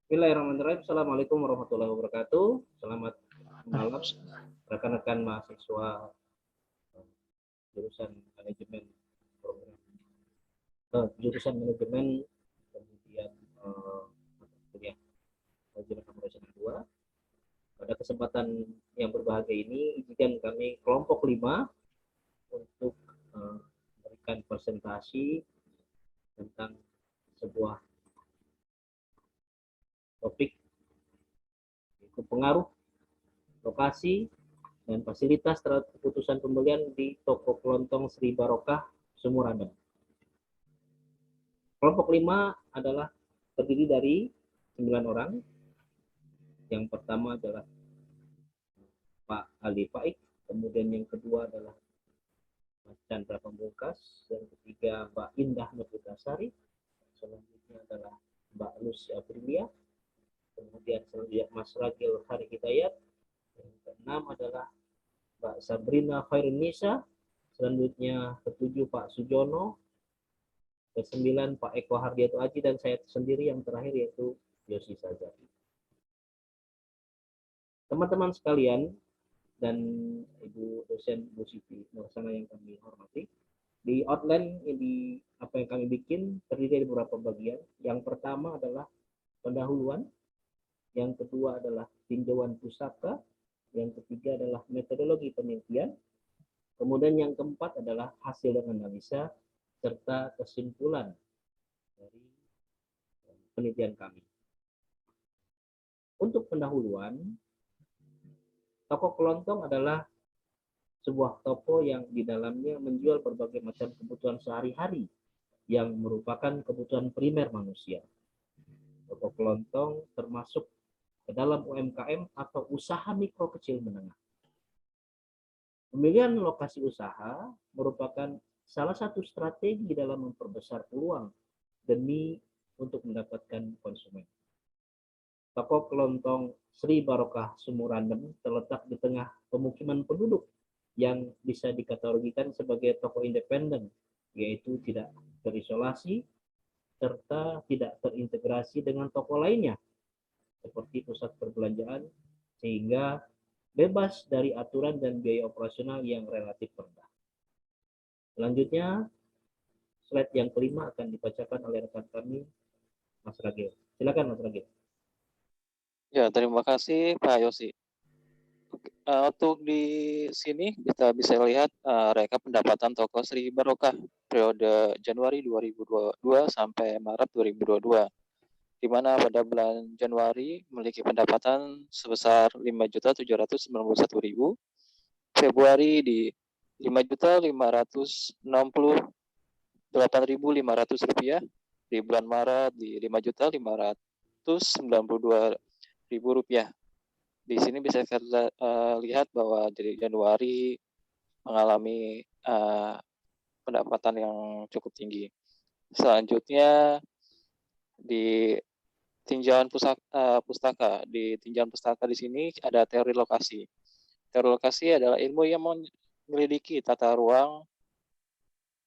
Bismillahirrahmanirrahim. Assalamualaikum warahmatullahi wabarakatuh. Selamat malam rekan-rekan mahasiswa jurusan manajemen program jurusan manajemen kemudian kuliah manajemen operasional 2. Pada kesempatan yang berbahagia ini izinkan kami kelompok 5 untuk memberikan presentasi tentang sebuah topik, yaitu pengaruh lokasi dan fasilitas terhadap keputusan pembelian di toko kelontong Sri Barokah Sumur Adem. Kelompok 5 adalah terdiri dari 9 orang. Yang pertama adalah Pak Ali Faik, kemudian yang kedua adalah Mas Chandra Pamungkas, yang ketiga Mbak Indah Noputasari, selanjutnya adalah Mbak Lucy Aprilia, kemudian selanjutnya Mas Ragil Hari Hidayat, yang keenam adalah Mbak Sabrina Khairunisa, selanjutnya ketujuh Pak Sujono, ke-9 Pak Eko Hardiato Aji, dan saya sendiri yang terakhir yaitu Yosi Sajati. Teman-teman sekalian dan Ibu dosen Bu Siti Nursana yang kami hormati, di outline ini apa yang kami bikin terdiri dari beberapa bagian. Yang pertama adalah pendahuluan, yang kedua adalah tinjauan pusaka, yang ketiga adalah metodologi penelitian, kemudian yang keempat adalah hasil dan analisa serta kesimpulan dari penelitian kami. Untuk pendahuluan, toko kelontong adalah sebuah toko yang di dalamnya menjual berbagai macam kebutuhan sehari-hari yang merupakan kebutuhan primer manusia. Toko kelontong termasuk ke dalam UMKM atau usaha mikro kecil menengah. Pemilihan lokasi usaha merupakan salah satu strategi dalam memperbesar peluang demi untuk mendapatkan konsumen. Toko kelontong Sri Barokah Sumur Adem terletak di tengah pemukiman penduduk yang bisa dikategorikan sebagai toko independen, yaitu tidak terisolasi serta tidak terintegrasi dengan toko lainnya seperti pusat perbelanjaan, sehingga bebas dari aturan dan biaya operasional yang relatif rendah. Selanjutnya, slide yang kelima akan dibacakan oleh rekan kami, Mas Ragil. Silakan Mas Ragil. Ya, terima kasih Pak Yosi. Untuk di sini kita bisa lihat rekap pendapatan toko Sri Barokah periode Januari 2022 sampai Maret 2022, di mana pada bulan Januari memiliki pendapatan sebesar 5.791.000, Februari di 5.568.500 rupiah, di bulan Maret di 5.592.000 rupiah. Di sini bisa kita lihat bahwa dari Januari mengalami pendapatan yang cukup tinggi. Selanjutnya di tinjauan pustaka. Di tinjauan pustaka di sini ada teori lokasi. Teori lokasi adalah ilmu yang menyelidiki tata ruang,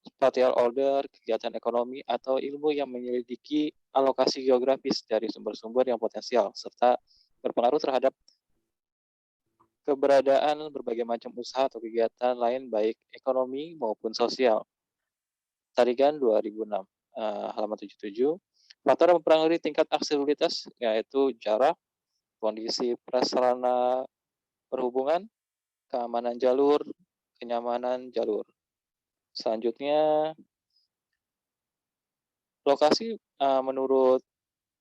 spatial order, kegiatan ekonomi, atau ilmu yang menyelidiki alokasi geografis dari sumber-sumber yang potensial, serta berpengaruh terhadap keberadaan berbagai macam usaha atau kegiatan lain baik ekonomi maupun sosial. Tarigan 2006, halaman 77. Faktor yang mempengaruhi tingkat aksesibilitas yaitu jarak, kondisi prasarana perhubungan, keamanan jalur, kenyamanan jalur. Selanjutnya, lokasi menurut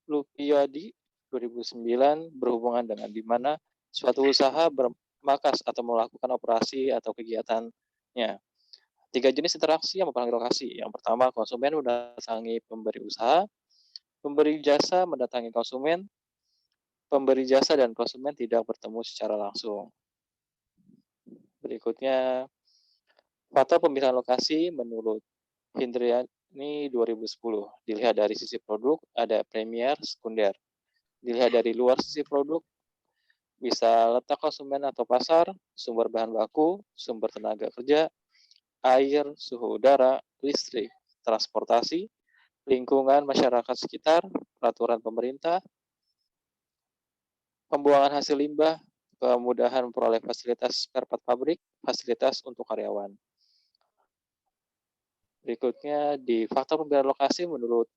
Lupiadi 2009 berhubungan dengan di mana suatu usaha bermarkas atau melakukan operasi atau kegiatannya. 3 jenis interaksi yang mempengaruhi lokasi. Yang pertama, konsumen mendatangi pemberi usaha, pemberi jasa mendatangi konsumen, pemberi jasa dan konsumen tidak bertemu secara langsung. Berikutnya, faktor pemilihan lokasi menurut Hindriani 2010. Dilihat dari sisi produk, ada premier, sekunder. Dilihat dari luar sisi produk, bisa letak konsumen atau pasar, sumber bahan baku, sumber tenaga kerja, air, suhu udara, listrik, transportasi, lingkungan masyarakat sekitar, peraturan pemerintah, pembuangan hasil limbah, kemudahan memperoleh fasilitas spare part pabrik, fasilitas untuk karyawan. Berikutnya di faktor pemilihan lokasi menurut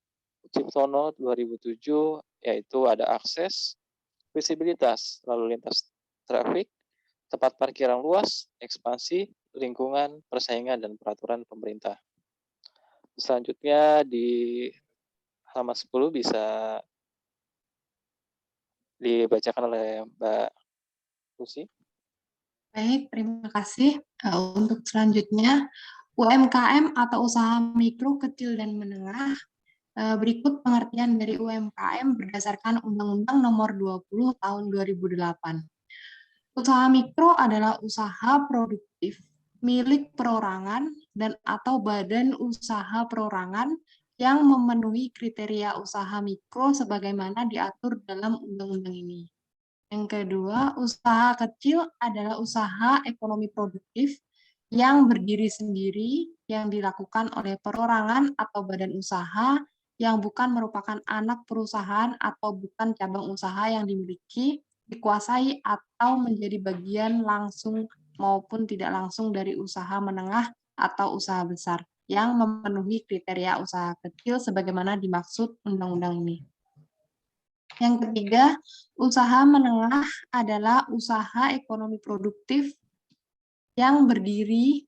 Ciptono 2007 yaitu ada akses, visibilitas, lalu lintas trafik, tempat parkiran luas, ekspansi, lingkungan, persaingan, dan peraturan pemerintah. Selanjutnya di halaman 10 bisa dibacakan oleh Mbak Lucy. Baik, terima kasih. Untuk selanjutnya, UMKM atau usaha mikro, kecil, dan menengah. Berikut pengertian dari UMKM berdasarkan Undang-Undang Nomor 20 Tahun 2008. Usaha mikro adalah usaha produktif milik perorangan dan atau badan usaha perorangan yang memenuhi kriteria usaha mikro sebagaimana diatur dalam undang-undang ini. Yang kedua, usaha kecil adalah usaha ekonomi produktif yang berdiri sendiri, yang dilakukan oleh perorangan atau badan usaha yang bukan merupakan anak perusahaan atau bukan cabang usaha yang dimiliki, dikuasai, atau menjadi bagian langsung maupun tidak langsung dari usaha menengah atau usaha besar yang memenuhi kriteria usaha kecil sebagaimana dimaksud undang-undang ini. Yang ketiga, usaha menengah adalah usaha ekonomi produktif yang berdiri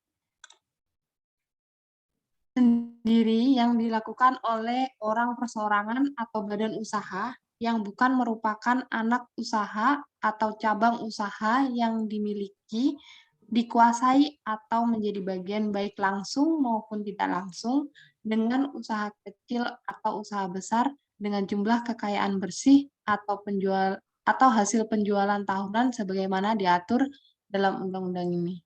sendiri yang dilakukan oleh orang perseorangan atau badan usaha yang bukan merupakan anak usaha atau cabang usaha yang dimiliki, dikuasai, atau menjadi bagian baik langsung maupun tidak langsung dengan usaha kecil atau usaha besar dengan jumlah kekayaan bersih atau hasil penjualan tahunan sebagaimana diatur dalam undang-undang ini.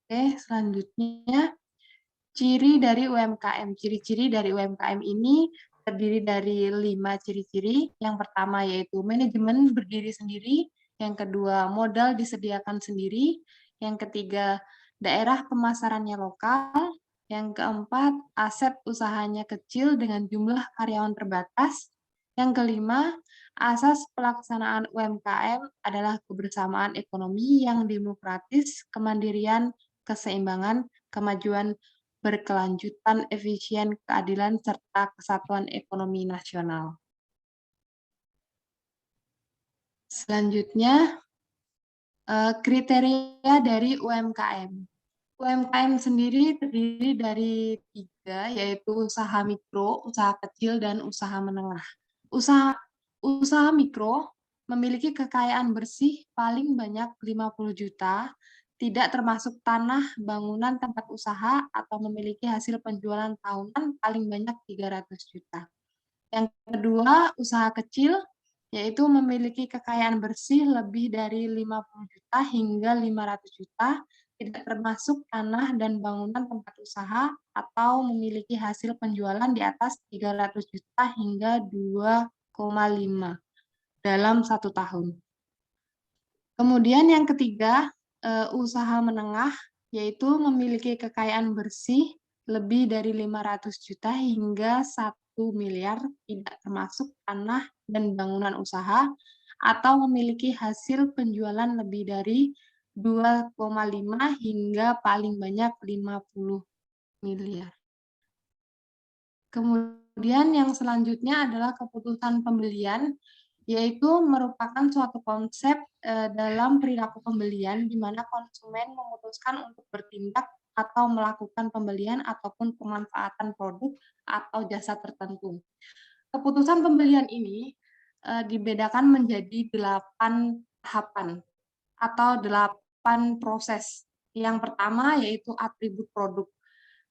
Oke, selanjutnya ciri dari UMKM. Ciri-ciri dari UMKM ini terdiri dari 5 ciri-ciri. Yang pertama yaitu manajemen berdiri sendiri, yang kedua modal disediakan sendiri, yang ketiga daerah pemasarannya lokal, yang keempat aset usahanya kecil dengan jumlah karyawan terbatas, yang kelima asas pelaksanaan UMKM adalah kebersamaan ekonomi yang demokratis, kemandirian, keseimbangan, kemajuan berkelanjutan, efisien, keadilan, serta kesatuan ekonomi nasional. Selanjutnya, kriteria dari UMKM. UMKM sendiri terdiri dari 3, yaitu usaha mikro, usaha kecil, dan usaha menengah. Usaha mikro memiliki kekayaan bersih paling banyak 50 juta, tidak termasuk tanah, bangunan, tempat usaha, atau memiliki hasil penjualan tahunan paling banyak 300 juta. Yang kedua, usaha kecil, yaitu memiliki kekayaan bersih lebih dari 50 juta hingga 500 juta, tidak termasuk tanah dan bangunan tempat usaha, atau memiliki hasil penjualan di atas 300 juta hingga 2,5 dalam 1 tahun. Kemudian yang ketiga, usaha menengah, yaitu memiliki kekayaan bersih lebih dari 500 juta hingga 1 miliar, tidak termasuk tanah dan bangunan usaha, atau memiliki hasil penjualan lebih dari 2,5 hingga paling banyak 50 miliar. Kemudian yang selanjutnya adalah keputusan pembelian, yaitu merupakan suatu konsep dalam perilaku pembelian di mana konsumen memutuskan untuk bertindak atau melakukan pembelian ataupun pemanfaatan produk atau jasa tertentu. Keputusan pembelian ini dibedakan menjadi 8 tahapan atau 8 proses. Yang pertama yaitu atribut produk.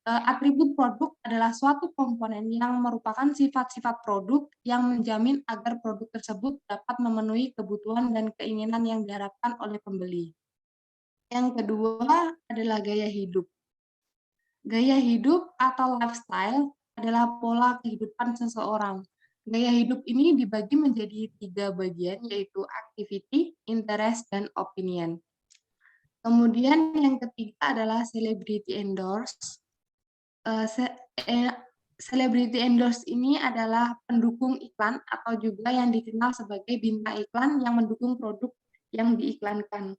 Atribut produk adalah suatu komponen yang merupakan sifat-sifat produk yang menjamin agar produk tersebut dapat memenuhi kebutuhan dan keinginan yang diharapkan oleh pembeli. Yang kedua adalah gaya hidup. Gaya hidup atau lifestyle adalah pola kehidupan seseorang. Gaya hidup ini dibagi menjadi 3 bagian, yaitu activity, interest, dan opinion. Kemudian yang ketiga adalah celebrity endorse. Celebrity endorse ini adalah pendukung iklan atau juga yang dikenal sebagai bintang iklan yang mendukung produk yang diiklankan.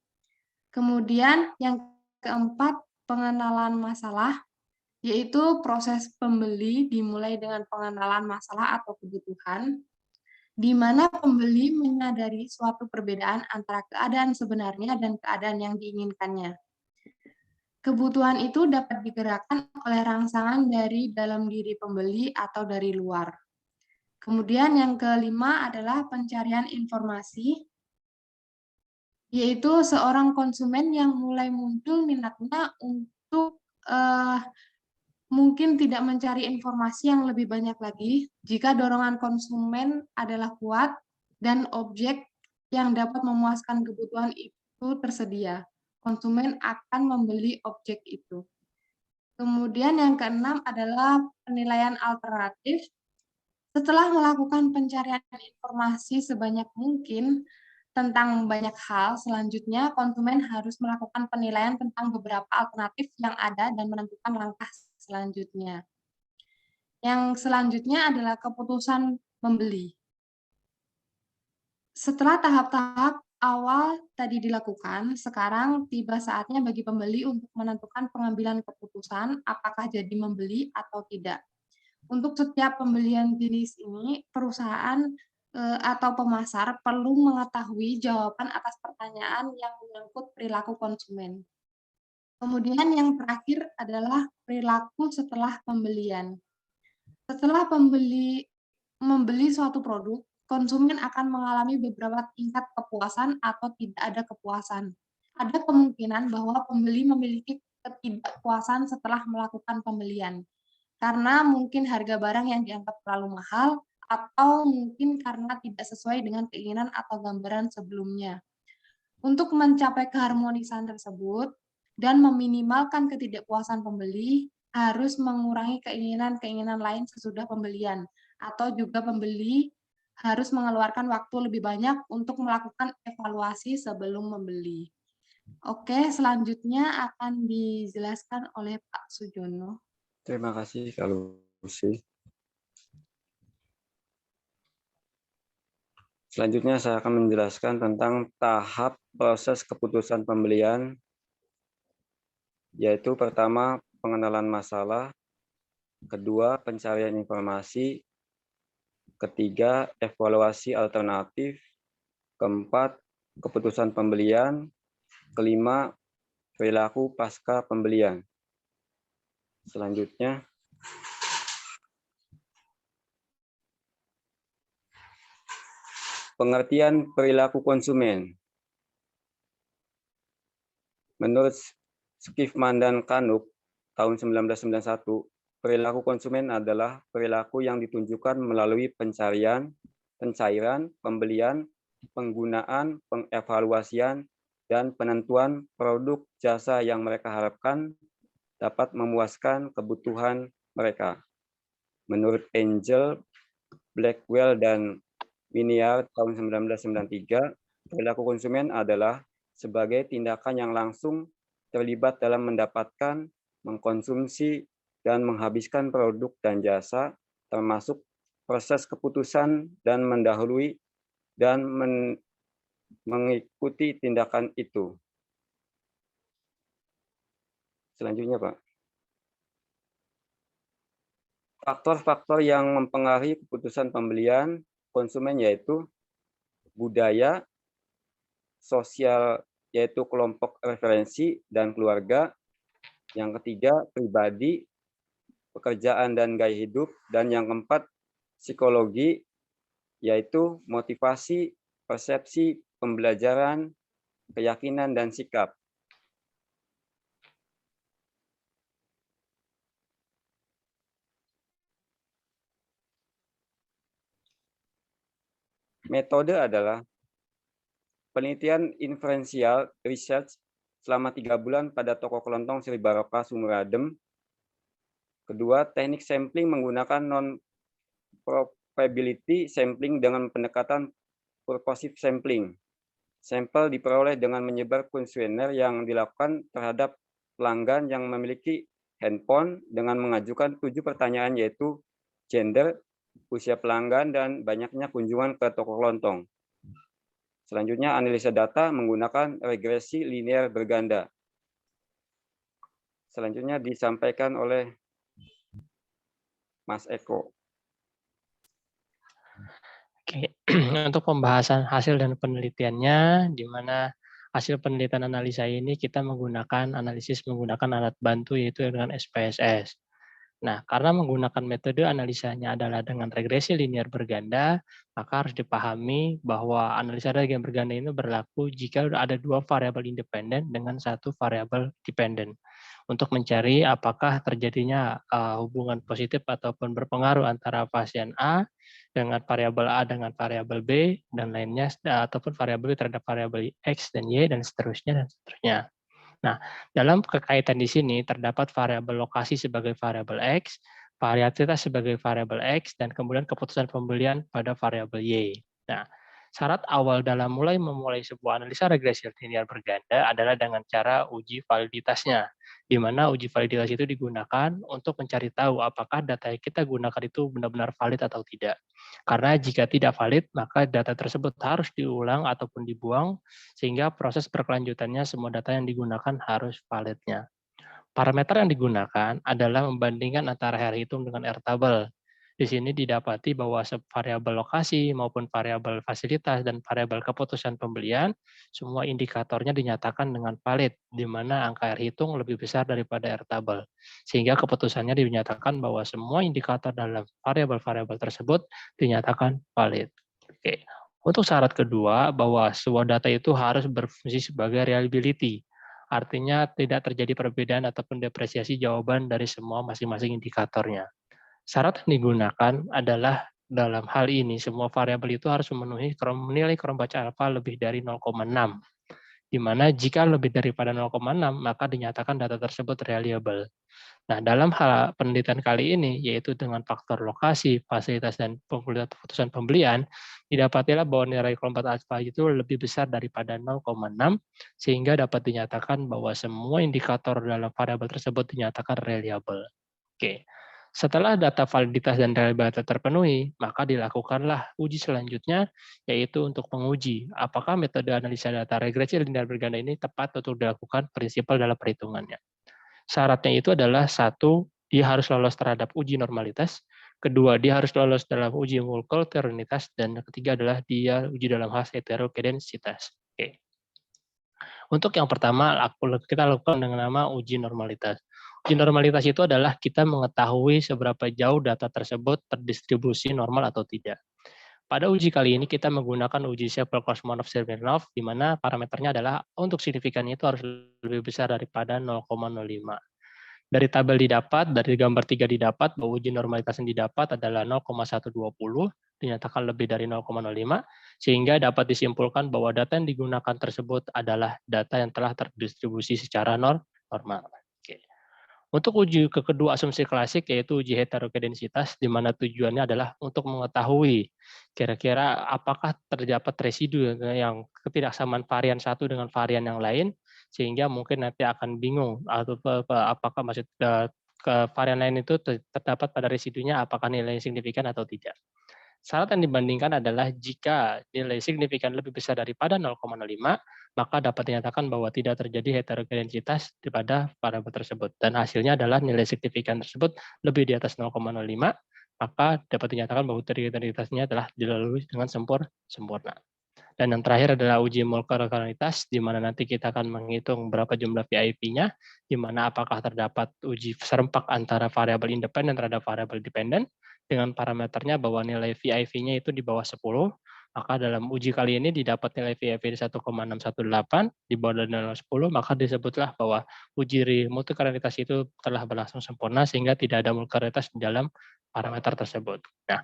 Kemudian yang keempat, pengenalan masalah, yaitu proses pembeli dimulai dengan pengenalan masalah atau kebutuhan, di mana pembeli menyadari suatu perbedaan antara keadaan sebenarnya dan keadaan yang diinginkannya. Kebutuhan itu dapat digerakkan oleh rangsangan dari dalam diri pembeli atau dari luar. Kemudian yang kelima adalah pencarian informasi, yaitu seorang konsumen yang mulai muncul minatnya untuk mungkin tidak mencari informasi yang lebih banyak lagi jika dorongan konsumen adalah kuat dan objek yang dapat memuaskan kebutuhan itu tersedia. Konsumen akan membeli objek itu. Kemudian yang keenam adalah penilaian alternatif. Setelah melakukan pencarian informasi sebanyak mungkin tentang banyak hal, selanjutnya konsumen harus melakukan penilaian tentang beberapa alternatif yang ada dan menentukan langkah selanjutnya. Yang selanjutnya adalah keputusan membeli. Setelah tahap-tahap awal tadi dilakukan, sekarang tiba saatnya bagi pembeli untuk menentukan pengambilan keputusan apakah jadi membeli atau tidak. Untuk setiap pembelian jenis ini, perusahaan atau pemasar perlu mengetahui jawaban atas pertanyaan yang menyangkut perilaku konsumen. Kemudian yang terakhir adalah perilaku setelah pembelian. Setelah membeli suatu produk, konsumen akan mengalami beberapa tingkat kepuasan atau tidak ada kepuasan. Ada kemungkinan bahwa pembeli memiliki ketidakpuasan setelah melakukan pembelian, karena mungkin harga barang yang dianggap terlalu mahal, atau mungkin karena tidak sesuai dengan keinginan atau gambaran sebelumnya. Untuk mencapai keharmonisan tersebut dan meminimalkan ketidakpuasan pembeli, harus mengurangi keinginan-keinginan lain sesudah pembelian, atau juga pembeli harus mengeluarkan waktu lebih banyak untuk melakukan evaluasi sebelum membeli. Oke, selanjutnya akan dijelaskan oleh Pak Sujono. Terima kasih Kak Lucy. Selanjutnya saya akan menjelaskan tentang tahap proses keputusan pembelian, yaitu pertama pengenalan masalah, kedua pencarian informasi, ketiga evaluasi alternatif, keempat keputusan pembelian, kelima perilaku pasca pembelian. Selanjutnya pengertian perilaku konsumen. Menurut Skifman dan Kanuk tahun 1991, perilaku konsumen adalah perilaku yang ditunjukkan melalui pencairan, pembelian, penggunaan, pengevaluasian, dan penentuan produk jasa yang mereka harapkan dapat memuaskan kebutuhan mereka. Menurut Angel, Blackwell, dan Miniar tahun 1993, perilaku konsumen adalah sebagai tindakan yang langsung terlibat dalam mendapatkan, mengkonsumsi, dan menghabiskan produk dan jasa, termasuk proses keputusan dan mendahului dan mengikuti tindakan itu. Selanjutnya, Pak. Faktor-faktor yang mempengaruhi keputusan pembelian konsumen yaitu budaya, sosial yaitu kelompok referensi dan keluarga, yang ketiga pribadi, pekerjaan dan gaya hidup, dan yang keempat psikologi yaitu motivasi, persepsi, pembelajaran, keyakinan, dan sikap. Metode adalah penelitian inferensial research selama 3 bulan pada toko kelontong Sri Barokah Sumur Adem. Kedua, teknik sampling menggunakan non-probability sampling dengan pendekatan purposive sampling. Sampel diperoleh dengan menyebar kuesioner yang dilakukan terhadap pelanggan yang memiliki handphone dengan mengajukan 7 pertanyaan, yaitu gender, usia pelanggan, dan banyaknya kunjungan ke toko kelontong. Selanjutnya, analisa data menggunakan regresi linear berganda. Selanjutnya disampaikan oleh Mas Eko. Oke, untuk pembahasan hasil dan penelitiannya, di mana hasil penelitian analisa ini kita menggunakan analisis menggunakan alat bantu yaitu dengan SPSS. Nah, karena menggunakan metode analisanya adalah dengan regresi linear berganda, maka harus dipahami bahwa analisa linear berganda ini berlaku jika ada dua variabel independen dengan satu variabel dependen untuk mencari apakah terjadinya hubungan positif ataupun berpengaruh antara pasien A dengan variabel A dengan variabel B dan lainnya ataupun variabel B terhadap variabel X dan Y dan seterusnya dan seterusnya. Nah, dalam kekaitan di sini terdapat variabel lokasi sebagai variabel X, variatitas sebagai variabel X, dan kemudian keputusan pembelian pada variabel Y. Nah, syarat awal dalam memulai sebuah analisa regresi linear berganda adalah dengan cara uji validitasnya, di mana uji validitas itu digunakan untuk mencari tahu apakah data yang kita gunakan itu benar-benar valid atau tidak. Karena jika tidak valid, maka data tersebut harus diulang ataupun dibuang, sehingga proses berkelanjutannya semua data yang digunakan harus validnya. Parameter yang digunakan adalah membandingkan antara R hitung dengan R tabel. Di sini didapati bahwa variabel lokasi maupun variabel fasilitas dan variabel keputusan pembelian, semua indikatornya dinyatakan dengan valid, di mana angka R hitung lebih besar daripada R tabel. Sehingga keputusannya dinyatakan bahwa semua indikator dalam variabel-variabel tersebut dinyatakan valid. Oke. Untuk syarat kedua, bahwa sebuah data itu harus berfungsi sebagai reliability. Artinya tidak terjadi perbedaan ataupun depresiasi jawaban dari semua masing-masing indikatornya. Syarat yang digunakan adalah dalam hal ini semua variabel itu harus memenuhi nilai krombaca alfa lebih dari 0,6. Di mana jika lebih daripada 0,6 maka dinyatakan data tersebut reliable. Nah, dalam hal penelitian kali ini, yaitu dengan faktor lokasi, fasilitas, dan keputusan pembelian, didapatilah bahwa nilai kelompok alfa itu lebih besar daripada 0,6, sehingga dapat dinyatakan bahwa semua indikator dalam variabel tersebut dinyatakan reliable. Oke. Setelah data validitas dan reliabilitas terpenuhi, maka dilakukanlah uji selanjutnya, yaitu untuk menguji apakah metode analisa data regresi linear berganda ini tepat untuk dilakukan prinsipal dalam perhitungannya. Syaratnya itu adalah satu, dia harus lolos terhadap uji normalitas, kedua, dia harus lolos dalam uji multikolonialitas, dan ketiga adalah dia uji dalam hal heterogeneisitas. Oke. Untuk yang pertama, kita lakukan dengan nama uji normalitas. Uji normalitas itu adalah kita mengetahui seberapa jauh data tersebut terdistribusi normal atau tidak. Pada uji kali ini kita menggunakan uji Shapiro-Korsmanov-Smirnov, di mana parameternya adalah untuk signifikannya itu harus lebih besar daripada 0,05. Dari tabel didapat, dari gambar 3 didapat, bahwa uji normalitas yang didapat adalah 0,120, dinyatakan lebih dari 0,05, sehingga dapat disimpulkan bahwa data yang digunakan tersebut adalah data yang telah terdistribusi secara normal. Oke. Untuk uji kedua asumsi klasik yaitu uji heterogeneisitas, di mana tujuannya adalah untuk mengetahui kira-kira apakah terdapat residu yang ketidaksamaan varian satu dengan varian yang lain, sehingga mungkin nanti akan bingung atau apakah maksud ke varian lain itu terdapat pada residunya apakah nilai signifikan atau tidak. Syarat yang dibandingkan adalah jika nilai signifikan lebih besar daripada 0,05, maka dapat dinyatakan bahwa tidak terjadi heterogeneitas pada variabel tersebut. Dan hasilnya adalah nilai signifikan tersebut lebih di atas 0,05, maka dapat dinyatakan bahwa heterogeneitasnya telah dilalui dengan sempurna. Dan yang terakhir adalah uji molekularinitas, di mana nanti kita akan menghitung berapa jumlah VIP-nya, di mana apakah terdapat uji serempak antara variabel independen terhadap variabel dependen, dengan parameternya bahwa nilai VIP-nya itu di bawah 10, maka dalam uji kali ini didapat nilai VIP 1,618, di bawah dari 10, maka disebutlah bahwa uji multikolonialitas itu telah berlangsung sempurna, sehingga tidak ada molekularinitas di dalam parameter tersebut. Nah,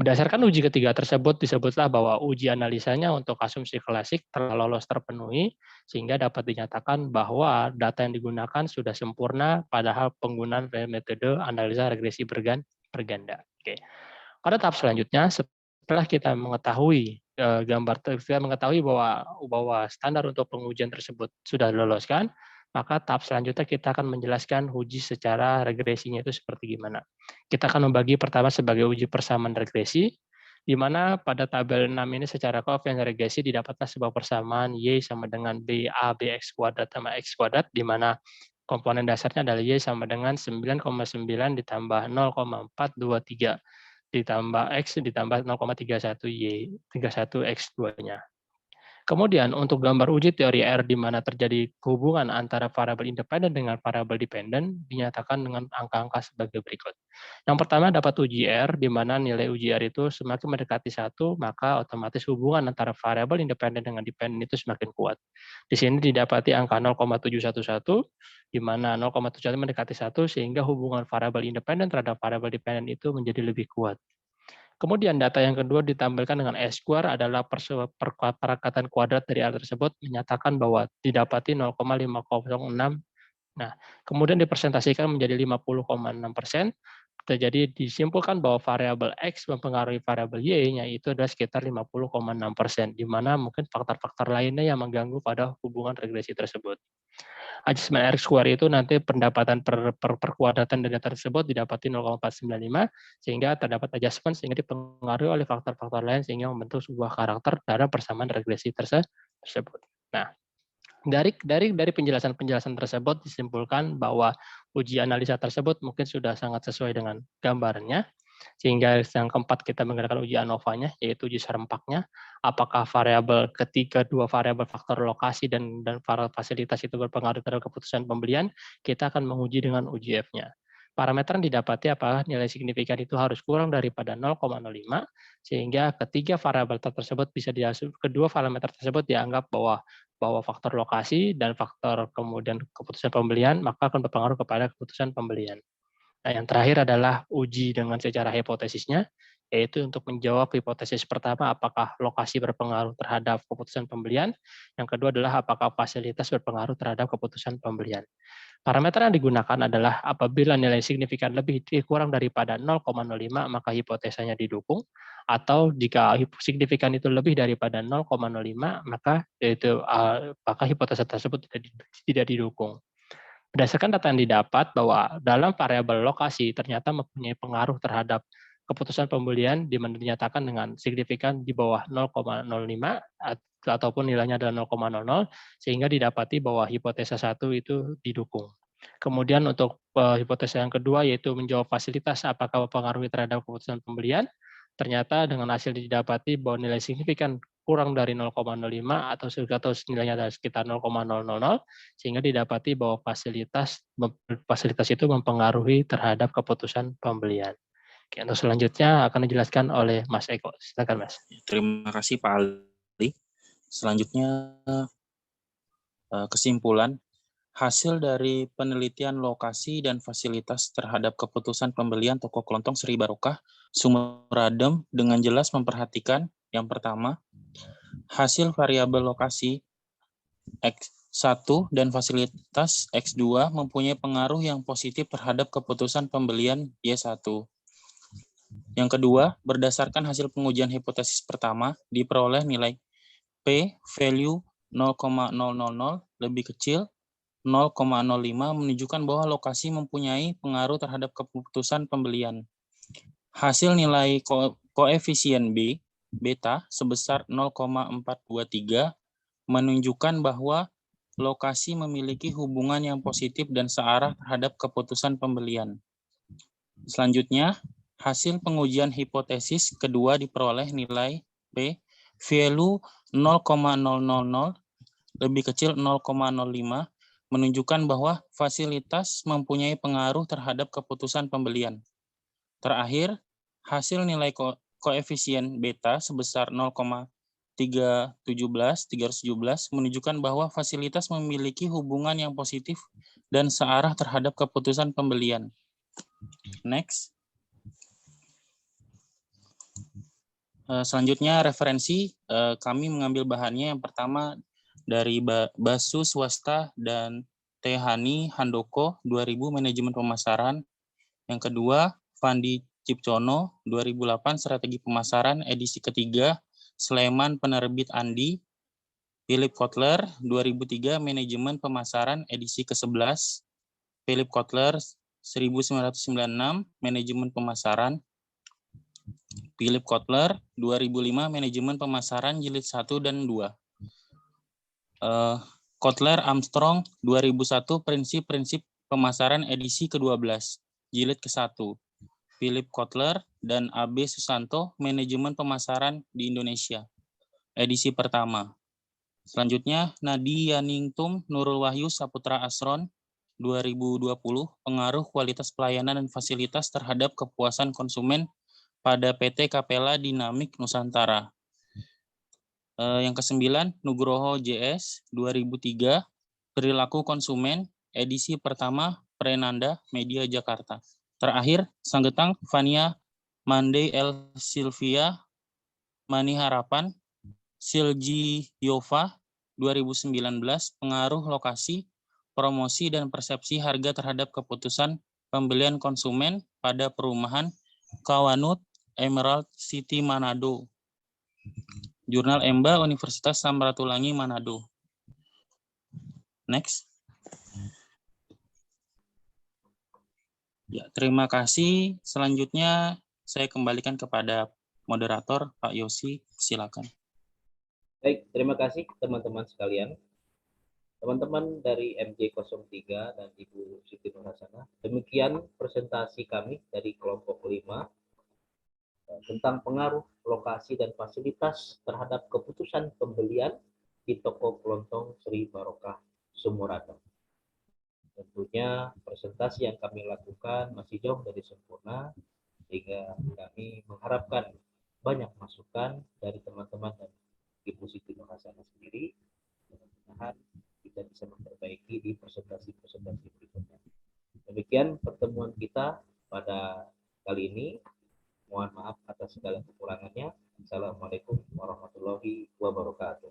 berdasarkan uji ketiga tersebut, disebutlah bahwa uji analisanya untuk asumsi klasik telah lolos terpenuhi, sehingga dapat dinyatakan bahwa data yang digunakan sudah sempurna, padahal penggunaan metode analisa regresi berganda. Oke. Pada tahap selanjutnya, setelah kita mengetahui kita mengetahui bahwa standar untuk pengujian tersebut sudah diloloskan, maka tahap selanjutnya kita akan menjelaskan uji secara regresinya itu seperti gimana. Kita akan membagi pertama sebagai uji persamaan regresi, di mana pada tabel 6 ini secara koefisien regresi didapatkan sebuah persamaan Y sama dengan BA, BX kuadrat sama X kuadrat, di mana komponen dasarnya adalah Y sama dengan 9,9 ditambah 0,423 ditambah X ditambah 0,31 Y, 31 X2-nya. Kemudian untuk gambar uji teori R di mana terjadi hubungan antara variabel independen dengan variabel dependen dinyatakan dengan angka-angka sebagai berikut. Yang pertama dapat uji R di mana nilai uji R itu semakin mendekati 1, maka otomatis hubungan antara variabel independen dengan dependen itu semakin kuat. Di sini didapati angka 0,711 di mana 0,7 mendekati 1 sehingga hubungan variabel independen terhadap variabel dependen itu menjadi lebih kuat. Kemudian data yang kedua ditampilkan dengan S-square adalah perakatan kuadrat dari R tersebut menyatakan bahwa didapati 0,506. Nah, kemudian dipresentasikan menjadi 50,6%. Jadi disimpulkan bahwa variabel X mempengaruhi variabel Y, yaitu adalah sekitar 50,6%, di mana mungkin faktor-faktor lainnya yang mengganggu pada hubungan regresi tersebut. Adjustment R square itu nanti pendapatan per kuadratan dari data tersebut didapati 0,495 sehingga terdapat adjustment sehingga dipengaruhi oleh faktor-faktor lain sehingga membentuk sebuah karakter dalam persamaan regresi tersebut. Nah, dari penjelasan-penjelasan tersebut disimpulkan bahwa uji analisa tersebut mungkin sudah sangat sesuai dengan gambarnya. Sehingga yang keempat kita menggunakan uji ANOVA-nya, yaitu uji serempaknya. Apakah variabel ketika dua variabel faktor lokasi dan fasilitas itu berpengaruh terhadap keputusan pembelian, kita akan menguji dengan uji F-nya. Parameter yang didapati apakah nilai signifikan itu harus kurang daripada 0,05, sehingga ketiga variabel tersebut bisa kedua parameter tersebut dianggap bahwa faktor lokasi dan faktor kemudian keputusan pembelian, maka akan berpengaruh kepada keputusan pembelian. Nah, yang terakhir adalah uji dengan secara hipotesisnya, yaitu untuk menjawab hipotesis pertama apakah lokasi berpengaruh terhadap keputusan pembelian, yang kedua adalah apakah fasilitas berpengaruh terhadap keputusan pembelian. Parameter yang digunakan adalah apabila nilai signifikan lebih kurang daripada 0,05 maka hipotesanya didukung, atau jika signifikan itu lebih daripada 0,05 maka hipotesa tersebut tidak didukung. Berdasarkan data yang didapat bahwa dalam variabel lokasi ternyata mempunyai pengaruh terhadap keputusan pembelian di mana dinyatakan dengan signifikan di bawah 0,05 ataupun nilainya adalah 0,00 sehingga didapati bahwa hipotesa 1 itu didukung. Kemudian untuk hipotesa yang kedua yaitu menjawab fasilitas apakah mempengaruhi terhadap keputusan pembelian. Ternyata dengan hasil didapati bahwa nilai signifikan kurang dari 0,05 atau nilainya adalah sekitar 0,000 sehingga didapati bahwa fasilitas itu mempengaruhi terhadap keputusan pembelian. Oke, untuk selanjutnya akan dijelaskan oleh Mas Eko. Silakan Mas. Terima kasih Pak Ali. Selanjutnya kesimpulan. Hasil dari penelitian lokasi dan fasilitas terhadap keputusan pembelian toko kelontong Sri Barokah Sumeradem dengan jelas memperhatikan yang pertama, hasil variabel lokasi X1 dan fasilitas X2 mempunyai pengaruh yang positif terhadap keputusan pembelian Y1. Yang kedua, berdasarkan hasil pengujian hipotesis pertama, diperoleh nilai P value 0,000 lebih kecil 0,05 menunjukkan bahwa lokasi mempunyai pengaruh terhadap keputusan pembelian. Hasil nilai koefisien B, beta, sebesar 0,423 menunjukkan bahwa lokasi memiliki hubungan yang positif dan searah terhadap keputusan pembelian. Selanjutnya, hasil pengujian hipotesis kedua diperoleh nilai P value 0,000 lebih kecil 0,05 menunjukkan bahwa fasilitas mempunyai pengaruh terhadap keputusan pembelian. Terakhir, hasil nilai koefisien beta sebesar 0,317 menunjukkan bahwa fasilitas memiliki hubungan yang positif dan searah terhadap keputusan pembelian. Next. Selanjutnya referensi, kami mengambil bahannya yang pertama dari Basu Swasta dan Tehani Handoko 2000 Manajemen Pemasaran. Yang kedua, Fandi Cipcono 2008 Strategi Pemasaran edisi ketiga, Sleman Penerbit Andi. Philip Kotler 2003 Manajemen Pemasaran edisi ke-11. Philip Kotler 1996 Manajemen Pemasaran. Philip Kotler 2005 Manajemen Pemasaran jilid 1 dan 2. Kotler Armstrong 2001 Prinsip-prinsip Pemasaran edisi ke-12 jilid ke-1. Philip Kotler dan AB Susanto Manajemen Pemasaran di Indonesia edisi pertama. Selanjutnya Nadia Ningtum Nurul Wahyu Saputra Asron 2020 Pengaruh kualitas pelayanan dan fasilitas terhadap kepuasan konsumen pada PT Capella Dinamik Nusantara. Yang ke-9 Nugroho JS 2003 Perilaku Konsumen edisi pertama Prenanda Media Jakarta. Terakhir Sanggetang Fania Mande L Silvia Mani Harapan Silji Yova 2019 Pengaruh lokasi, promosi dan persepsi harga terhadap keputusan pembelian konsumen pada perumahan Kawanut Emerald City Manado. Jurnal Emba Universitas Samratulangi Manado. Next. Ya, terima kasih. Selanjutnya saya kembalikan kepada moderator Pak Yosi. Silakan. Baik, terima kasih teman-teman sekalian. Teman-teman dari MJ03 dan Ibu Siti Nurhasana. Demikian presentasi kami dari kelompok 5 tentang pengaruh lokasi dan fasilitas terhadap keputusan pembelian di toko kelontong Sri Barokah Sumuradam. Tentunya presentasi yang kami lakukan masih jauh dari sempurna, sehingga kami mengharapkan banyak masukan dari teman-teman dan Ibu Siti Nurhasana sendiri. Mudah-mudahan kita bisa memperbaiki di presentasi-presentasi berikutnya. Demikian pertemuan kita pada kali ini. Mohon maaf atas segala kekurangannya. Assalamualaikum warahmatullahi wabarakatuh.